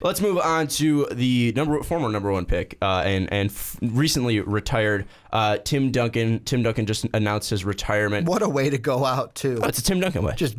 Let's move on to the former number one pick and recently retired Tim Duncan. Tim Duncan just announced his retirement. What a way to go out, too. Oh, it's a Tim Duncan way. Just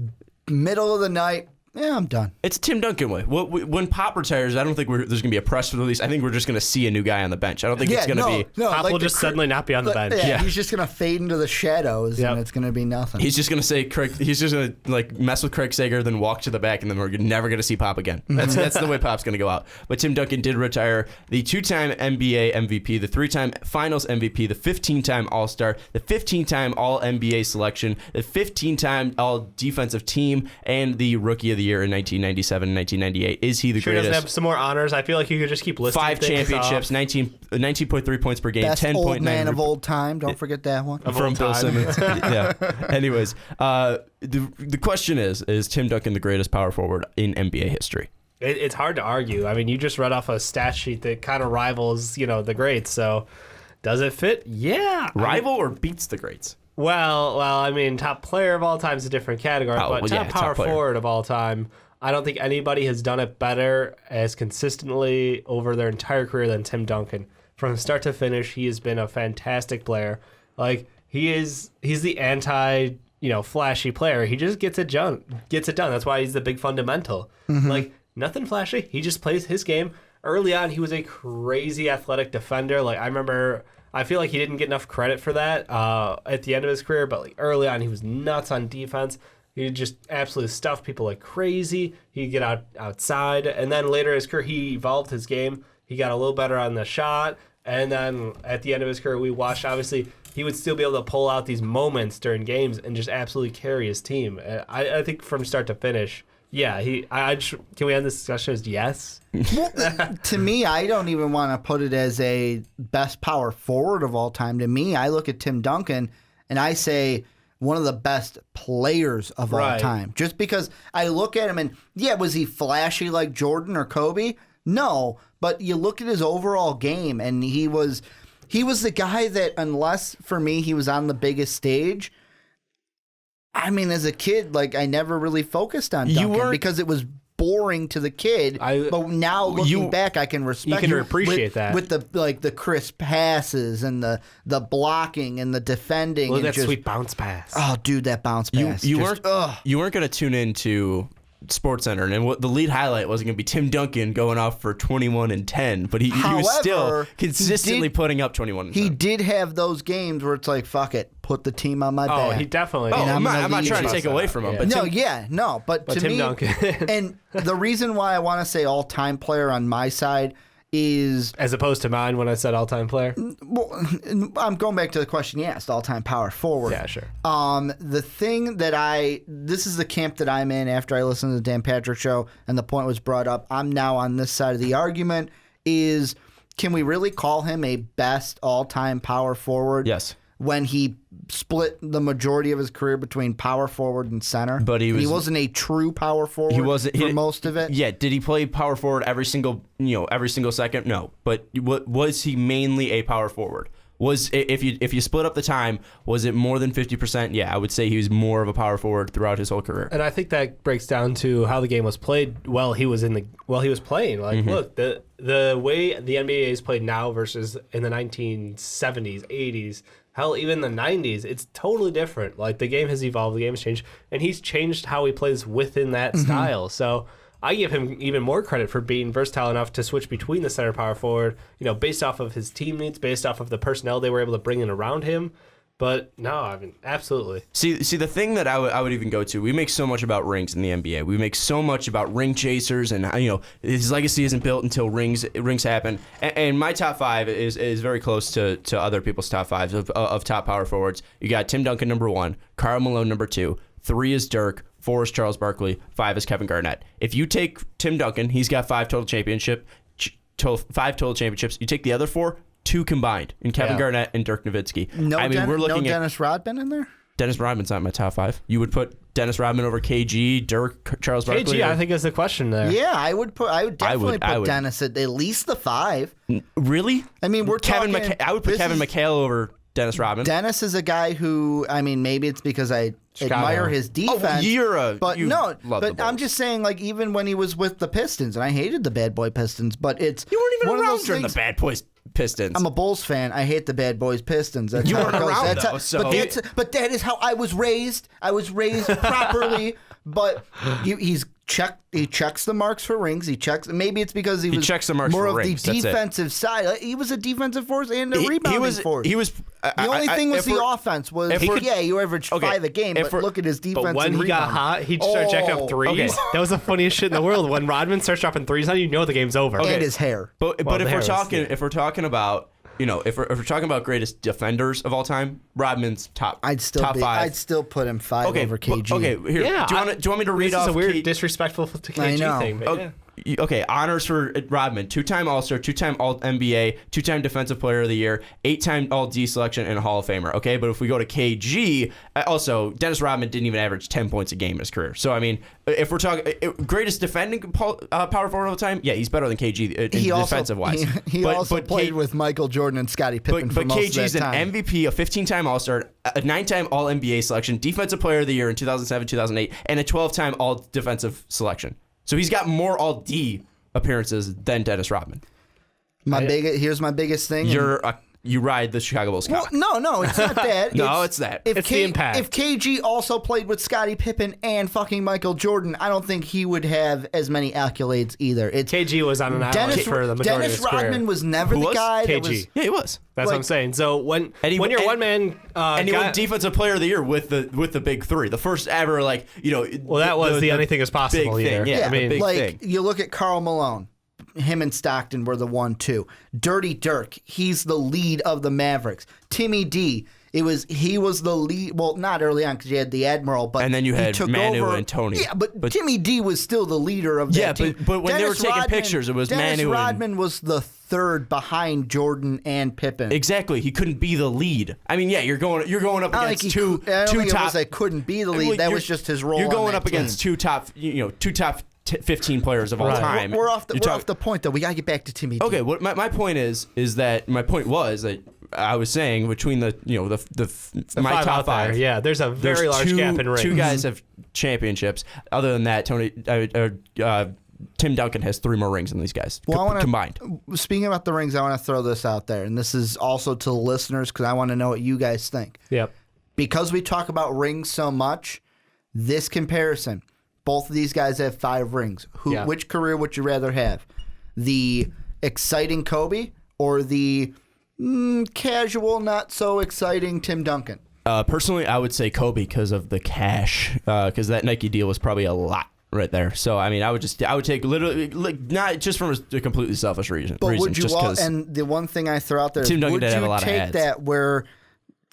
middle of the night. Yeah, I'm done. It's a Tim Duncan way. When Pop retires, I don't think there's going to be a press release. I think we're just going to see a new guy on the bench. I don't think it's going to be... No, Pop will just suddenly not be on the bench. Yeah, he's just going to fade into the shadows, and it's going to be nothing. He's just going to say Craig. He's just going to mess with Craig Sager, then walk to the back, and then we're never going to see Pop again. That's the way Pop's going to go out. But Tim Duncan did retire, the 2-time NBA MVP, the 3-time Finals MVP, the 15-time All-Star, the 15-time All-NBA selection, the 15-time All-Defensive Team, and the Rookie of the Year in 1997 and 1998. Is he the greatest? Doesn't have some more honors. I feel like you could just keep listing 5 championships, 19.3 points per game, Best 10.9 old man of old time. Don't forget that one. From Bill Simmons. Yeah. Anyways, the question is Tim Duncan the greatest power forward in NBA history? It's hard to argue. I mean, you just read off a stat sheet that kind of rivals, the greats. So, does it fit? Yeah. Rival or beats the greats? Well, I mean, top player of all time is a different category, but top power forward of all time, I don't think anybody has done it better as consistently over their entire career than Tim Duncan. From start to finish, he has been a fantastic player. Like, he's the anti, flashy player. He just gets it done. That's why he's the big fundamental. Like, nothing flashy. He just plays his game. Early on, he was a crazy athletic defender. Like, I feel like he didn't get enough credit for that at the end of his career, but like early on, he was nuts on defense. He just absolutely stuffed people like crazy. He'd get outside, and then later in his career, he evolved his game. He got a little better on the shot, and then at the end of his career, we watched, obviously, he would still be able to pull out these moments during games and just absolutely carry his team. I think from start to finish, yeah, can we end this discussion as yes? Well, to me, I don't even want to put it as a best power forward of all time. To me, I look at Tim Duncan and I say one of the best players of all time. Just because I look at him and, was he flashy like Jordan or Kobe? No, but you look at his overall game and he was the guy that, unless for me he was on the biggest stage, I mean, as a kid, like, I never really focused on Duncan because it was boring to the kid. But now looking back, I can respect. You can appreciate that with the crisp passes and the blocking and the defending. Look at that sweet bounce pass. Oh, dude, that bounce pass. You weren't going to tune into SportsCenter, and what the lead highlight wasn't going to be Tim Duncan going off for 21 and 10, but he was still consistently putting up 21 and 10. He did have those games where it's like, fuck it, put the team on my back. Oh, he definitely. I'm not trying to take away from him. Yeah. But but to Tim me, Duncan. And the reason why I want to say all-time player on my side is... As opposed to mine when I said all-time player? Well, I'm going back to the question you asked, all-time power forward. Yeah, sure. The thing that this is the camp that I'm in after I listened to the Dan Patrick Show and the point was brought up, I'm now on this side of the argument, is can we really call him a best all-time power forward? Yes. When he split the majority of his career between power forward and center. But he wasn't a true power forward for most of it. Yeah, did he play power forward every single second? No. But was he mainly a power forward? If you split up the time, was it more than 50%? Yeah, I would say he was more of a power forward throughout his whole career. And I think that breaks down to how the game was played while he was playing. Like, look, the way the NBA is played now versus in the 1970s, 80s, hell, even the 90s, it's totally different. Like, the game has evolved, the game has changed, and he's changed how he plays within that style. So I give him even more credit for being versatile enough to switch between the center power forward, based off of his team needs, based off of the personnel they were able to bring in around him. But no, I mean, absolutely. See, the thing that I would even go to, we make so much about rings in the NBA. We make so much about ring chasers, and his legacy isn't built until rings happen. And my top 5 is very close to other people's top 5s of top power forwards. You got Tim Duncan number 1, Karl Malone number 2, 3 is Dirk, 4 is Charles Barkley, 5 is Kevin Garnett. If you take Tim Duncan, he's got 5 total championships. You take the other 4. 2 combined in Kevin Garnett and Dirk Nowitzki. No Dennis Rodman in there? Dennis Rodman's not in my top 5. You would put Dennis Rodman over KG, Dirk, Charles Barkley? KG, I think is the question there. Yeah, I would definitely put Dennis at least the 5. Really? I mean, I would put Kevin McHale over Dennis Rodman. Dennis is a guy who, I mean, maybe it's because I admire his defense. But I'm just saying, like, even when he was with the Pistons, and I hated the bad boy Pistons, but it's you weren't even one around of those during things, the bad boys Pistons. I'm a Bulls fan. I hate the bad boys Pistons. That's you how weren't it goes. around That's though, how, so but that is how I was raised. I was raised properly. But he checks the marks for rings. He checks. Maybe it's because he checks the marks more for of rings. the defensive side. Like, he was a defensive force and a rebounding force. He was. The only thing was the offense was you averaged 5 a game, but look at his defense. But when and he got hot, he started jacking up threes. Okay. That was the funniest shit in the world. When Rodman starts dropping threes on you, know the game's over. And his hair. But if we're talking about. If we're talking about greatest defenders of all time, Rodman's top 5. I'd still put him 5 over KG. Okay, here. Yeah, do you want me to read off? This is a weird disrespectful to KG thing. But yeah. Okay, honors for Rodman: 2-time All-Star, 2-time All-NBA, 2-time Defensive Player of the Year, 8-time All-D selection, and a Hall of Famer. Okay, but if we go to KG, also Dennis Rodman didn't even average 10 points a game in his career. So I mean, if we're talking greatest defending power forward of all time, yeah, he's better than KG defensive wise. He also played with Michael Jordan and Scottie Pippen for most KG's of that time. an MVP, a 15-time All-Star, a 9-time All-NBA selection, Defensive Player of the Year in 2007, 2008, and a 12-time All-Defensive selection. So he's got more All-D appearances than Dennis Rodman. Here's my biggest thing. You ride the Chicago Bulls cock. Well, no, it's not that. It's that. It's the impact. If KG also played with Scottie Pippen and fucking Michael Jordan, I don't think he would have as many accolades either. KG was on an island for the majority of his career. Dennis Rodman was never the guy. KG. Yeah, he was. That's what I'm saying. So when you're one man, and he won Defensive Player of the Year with the big three, the first ever Well, that was the anything is possible year. Yeah, I mean, you look at Karl Malone. Him and Stockton were the 1-2. Dirty Dirk, he's the lead of the Mavericks. Timmy D, he was the lead. Well, not early on because you had the Admiral, but and then you had Manu and Tony. Yeah, but Timmy D was still the leader of that team. But when Dennis they were taking pictures, it was Dennis Manu. Rodman was the third behind Jordan and Pippen. Exactly, he couldn't be the lead. I mean, yeah, you're going up against two top. It couldn't be the lead. That was just his role. You're going up against two top 15 players of all time. We're off the point though. We gotta get back to Timmy D. Okay, what my point was that I was saying between the my top 5. Yeah, there's a very large gap in rings. 2 guys have championships. Other than that, Tim Duncan has 3 more rings than these guys combined. Speaking about the rings, I want to throw this out there, and this is also to the listeners because I want to know what you guys think. Yep. Because we talk about rings so much, this comparison. Both of these guys have 5 rings. Which career would you rather have? The exciting Kobe or the casual, not so exciting Tim Duncan? Personally, I would say Kobe because of the cash. Because that Nike deal was probably a lot right there. So I mean, I would take literally not just from a completely selfish reason. But would you and the one thing I throw out there is, Tim Duncan would did have a you lot of take ads. that where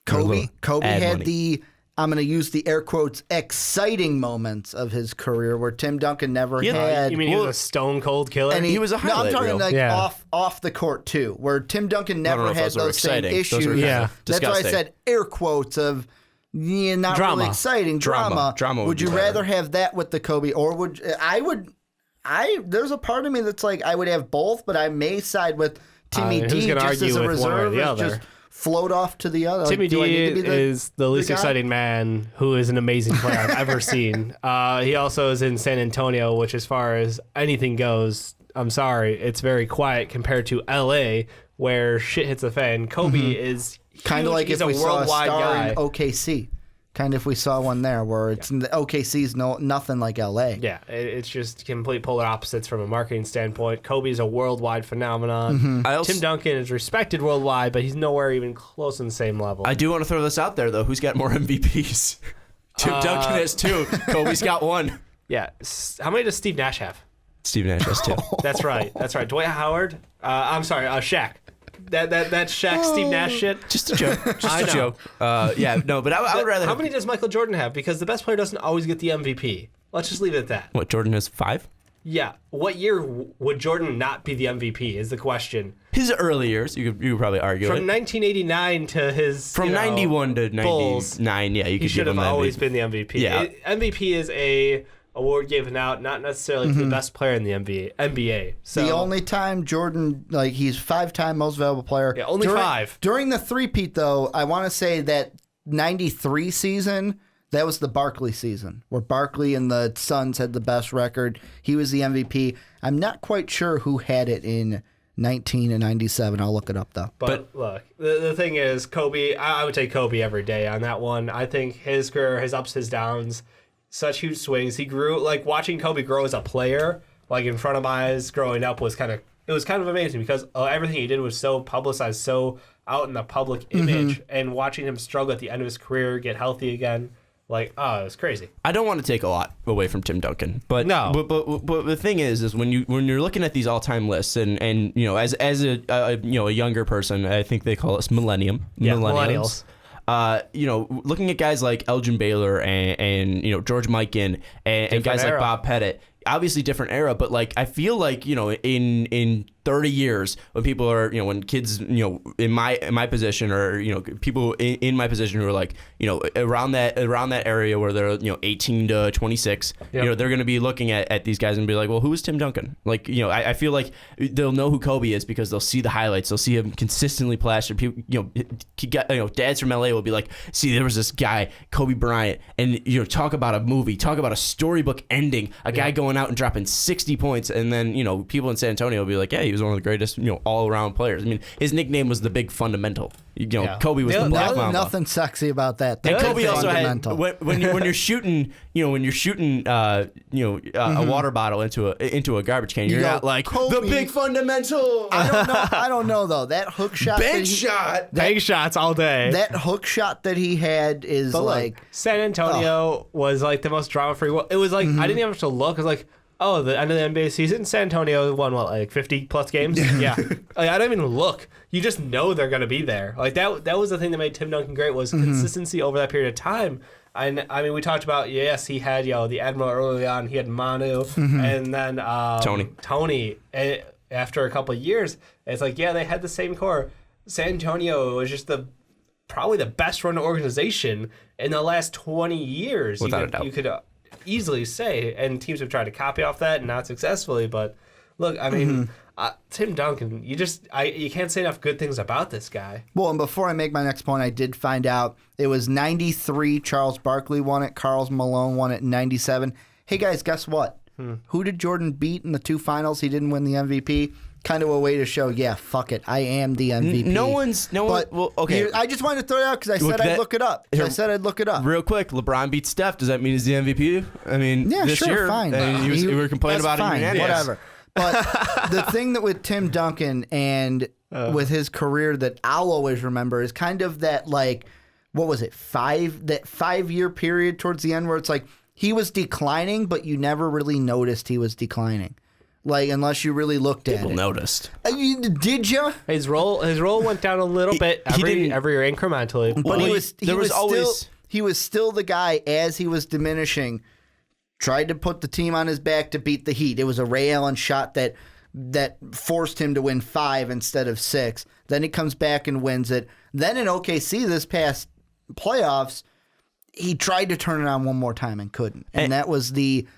Kobe had money. the I'm going to use the air quotes exciting moments of his career where Tim Duncan never had. You mean he was a stone cold killer? And he was a highlight I'm talking reel. off the court too, where Tim Duncan never had those same issues. That's why I said air quotes of not drama. really exciting drama. Would you rather have that with the Kobe, or would I? There's a part of me that's like I would have both, but I may side with Timmy D just as a reserve. Just float off to the other. Timmy D is the least exciting man who is an amazing player I've ever seen. He also is in San Antonio, which as far as anything goes, I'm sorry, it's very quiet compared to LA where shit hits the fan. Kobe is kind of like if we saw a star in OKC. Kind of if we saw one there where it's OKC's nothing like LA. Yeah, it's just complete polar opposites from a marketing standpoint. Kobe's a worldwide phenomenon. Tim Duncan is respected worldwide, but he's nowhere even close on the same level. I do want to throw this out there, though. Who's got more MVPs? Tim Duncan has 2. Kobe's got 1. Yeah. How many does Steve Nash have? Steve Nash has 2. That's right. Dwight Howard. I'm sorry, Shaq. That Shaq Steve Nash shit. Just a joke. Just a joke. Yeah, no, but I would rather. How many does Michael Jordan have? Because the best player doesn't always get the MVP. Let's just leave it at that. What, Jordan has 5? Yeah. What year would Jordan not be the MVP is the question. His early years, you could probably argue From 1989 to his From 91 to 99, Bulls, yeah, you could give him have always been the MVP. Yeah. MVP is a award given out, not necessarily to the best player in the NBA. So the only time Jordan, he's 5-time most valuable player. Yeah, only 5. During the three-peat, though, I want to say that 93 season, That was the Barkley season where Barkley and the Suns had the best record. He was the MVP. I'm not quite sure who had it in 19 and 97. I'll look it up, though. But look, the thing is, Kobe, I would take Kobe every day on that one. I think his career, his ups, his downs, such huge swings. He grew, like watching Kobe grow as a player, like in front of my eyes growing up was kind of amazing because everything he did was so publicized, so out in the public image, and watching him struggle at the end of his career, get healthy again. Like, it was crazy. I don't want to take a lot away from Tim Duncan, but no. But the thing is when you're looking at these all-time lists, and as a younger person, I think they call us millennials. Looking at guys like Elgin Baylor and George Mikan and guys era. like Bob Pettit, obviously different era, but like I feel like in 30 years when people are when kids in my position or people in my position who are like around that area where they're 18 to 26, they're going to be looking at these guys and be like, well, who is Tim Duncan? Like I feel like they'll know who Kobe is because they'll see the highlights, they'll see him consistently plastered. People dads from LA will be like, see, there was this guy Kobe Bryant, and talk about a movie, talk about a storybook ending, a guy going out and dropping 60 points, and then people in San Antonio will be like, yeah, he was one of the greatest all-around players. I mean, his nickname was the Big Fundamental. Kobe was the Black Mamba. Nothing sexy about that. And Kobe also had when you're shooting a water bottle into a garbage can, you're not like Kobe, the Big Fundamental. I don't know though. That hook shot, bank shots all day. That hook shot that he had is like San Antonio was like the most drama-free. It was like I didn't even have to look. I was like, oh, the end of the NBA season, San Antonio won what, like 50 plus games? Yeah. Like, I don't even look. You just know they're going to be there. Like that was the thing that made Tim Duncan great was consistency over that period of time. And I mean, we talked about, yes, he had the Admiral early on. He had Manu, and then Tony. And after a couple of years, it's like, yeah, they had the same core. San Antonio was just probably the best run organization in the last 20 years. Without a doubt. You could easily say, and teams have tried to copy off that and not successfully, but look, I mean, Tim Duncan, you can't say enough good things about this guy. Well, and before I make my next point, I did find out it was 93, Charles Barkley won it, Karl Malone won it in 97. Hey guys, guess what? Who did Jordan beat in the two finals? He didn't win the MVP. Kind of a way to show, fuck it, I am the MVP. No one. Well, okay. I just wanted to throw it out because I said I'd look it up. Real quick, LeBron beat Steph. Does that mean he's the MVP? I mean, this year, fine. We were complaining about fine, it. Whatever. But the thing that with Tim Duncan and with his career that I'll always remember is kind of that, like, what was it, 5-year period towards the end where it's like he was declining, but you never really noticed he was declining. Like, unless you really looked at it. People noticed. Did you? His role went down a little bit every year incrementally. But he was still the guy as he was diminishing. Tried to put the team on his back to beat the Heat. It was a Ray Allen shot that forced him to win 5 instead of 6. Then he comes back and wins it. Then in OKC this past playoffs, he tried to turn it on one more time and couldn't. And that was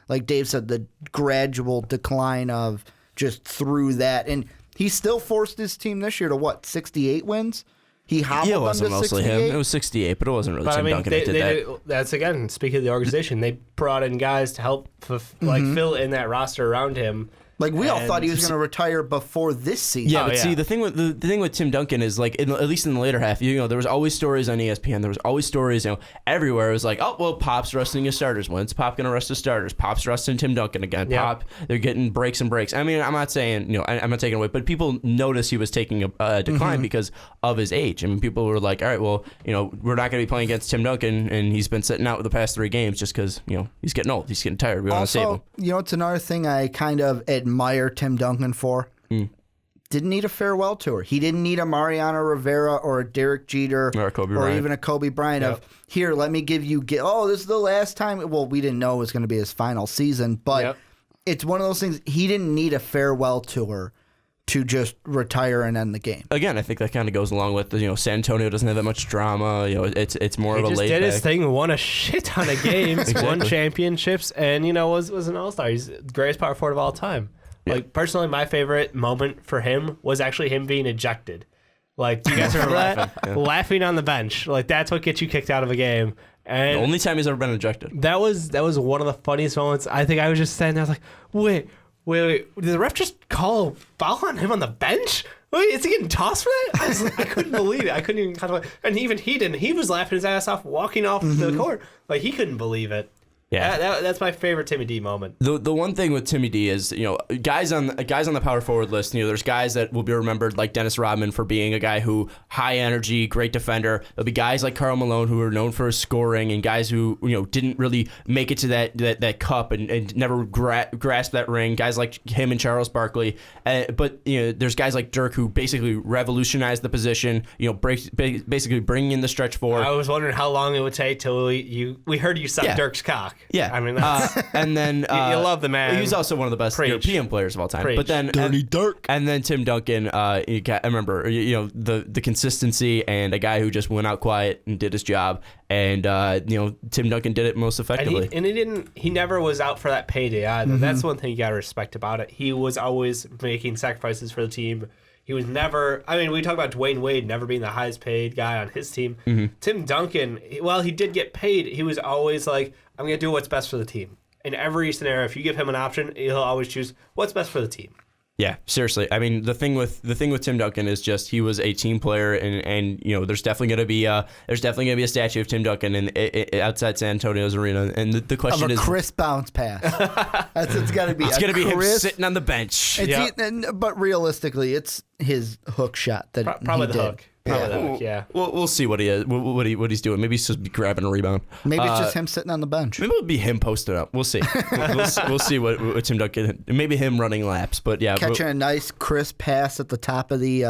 like Dave said, the gradual decline of just through that. And he still forced his team this year to 68 wins? He hobbled it wasn't them to mostly 68? him. It was 68, but it wasn't really Tim Duncan that did that. That's, again, speaking of the organization, they brought in guys to help fill in that roster around him. Like, we all thought he was going to retire before this season. Yeah, see, the thing with Tim Duncan is, like, at least in the later half, there was always stories on ESPN. There was always stories, everywhere. It was like, oh, well, Pop's resting his starters. When's Pop going to rest his starters? Pop's resting Tim Duncan again. Yep. Pop, they're getting breaks and breaks. I mean, I'm not saying, I'm not taking away, but people noticed he was taking a decline because of his age. I mean, people were like, all right, well, we're not going to be playing against Tim Duncan, and he's been sitting out the past 3 games just because, he's getting old. He's getting tired. We want to save him. It's another thing I kind of admire Tim Duncan for. Didn't need a farewell tour. He didn't need a Mariano Rivera or a Derek Jeter or a Kobe Bryant. Even a Kobe Bryant of, here, let me give you, this is the last time. Well, we didn't know it was going to be his final season, but it's one of those things. He didn't need a farewell tour to just retire and end the game. Again, I think that kind of goes along with San Antonio doesn't have that much drama. It's more of a laid back. He just did his thing, won a shit ton of games, won championships, and was an all-star. He's the greatest power forward of all time. Like, personally, my favorite moment for him was actually him being ejected. Like, do you guys remember that? Laughing on the bench. Like, that's what gets you kicked out of a game. And the only time he's ever been ejected. That was one of the funniest moments. I think I was just standing there, I was like, wait, did the ref just call a foul on him on the bench? Wait, is he getting tossed for that? I couldn't believe it. I couldn't even contemplate. And even he didn't. He was laughing his ass off walking off the court. Like, he couldn't believe it. Yeah, that's my favorite Timmy D moment. The one thing with Timmy D is, guys on the power forward list, there's guys that will be remembered like Dennis Rodman for being a guy who high energy, great defender. There'll be guys like Karl Malone who are known for his scoring, and guys who didn't really make it to that cup and never grasp that ring. Guys like him and Charles Barkley. But there's guys like Dirk who basically revolutionized the position. Basically bringing in the stretch four. I was wondering how long it would take till we heard you suck Dirk's cock. Yeah, I mean, that's, and then you love the man. He's also one of the best European players of all time. Preach. But then Dirty Dirk, and then Tim Duncan. I remember, the consistency and a guy who just went out quiet and did his job. And Tim Duncan did it most effectively. And he never was out for that payday either. Mm-hmm. That's one thing you gotta respect about it. He was always making sacrifices for the team. He was never. I mean, we talk about Dwayne Wade never being the highest paid guy on his team. Mm-hmm. Tim Duncan, while he did get paid, he was always like, I'm going to do what's best for the team. In every scenario, if you give him an option, he'll always choose what's best for the team. Yeah, seriously. I mean, the thing with Tim Duncan is just he was a team player, and there's definitely going to be a statue of Tim Duncan outside San Antonio's arena. And the question is, a crisp bounce pass. It's got to be. It's going to be him sitting on the bench. But realistically, it's his hook shot that probably he the did. hook. Yeah. We'll see what he is, what he's doing. Maybe he's just grabbing a rebound. Maybe it's just him sitting on the bench. Maybe it'll be him posted up. We'll see. we'll see what Tim Duncan. Maybe him running laps. But yeah, catching a nice crisp pass at the top of the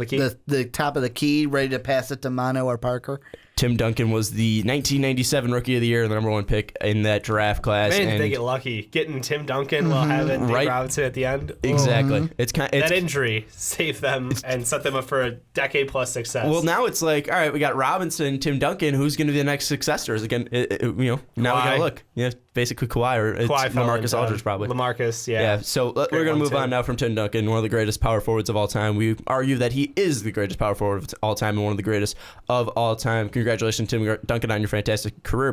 key. The top of the key, ready to pass it to Mano or Parker. Tim Duncan was the 1997 Rookie of the Year, the number 1 pick in that draft class. Man, they get lucky getting Tim Duncan while having Dave Robinson at the end. Exactly. It's that injury saved them and set them up for a decade plus success. Well, now it's like, all right, we got Robinson, Tim Duncan. Who's going to be the next successors? Again, now we got to look. Yeah, basically Kawhi or it's LaMarcus Aldridge probably. LaMarcus, yeah. Yeah. So we're going to move on now from Tim Duncan, one of the greatest power forwards of all time. We argue that he is the greatest power forward of all time and one of the greatest of all time. Congratulations, Tim Duncan, on your fantastic career.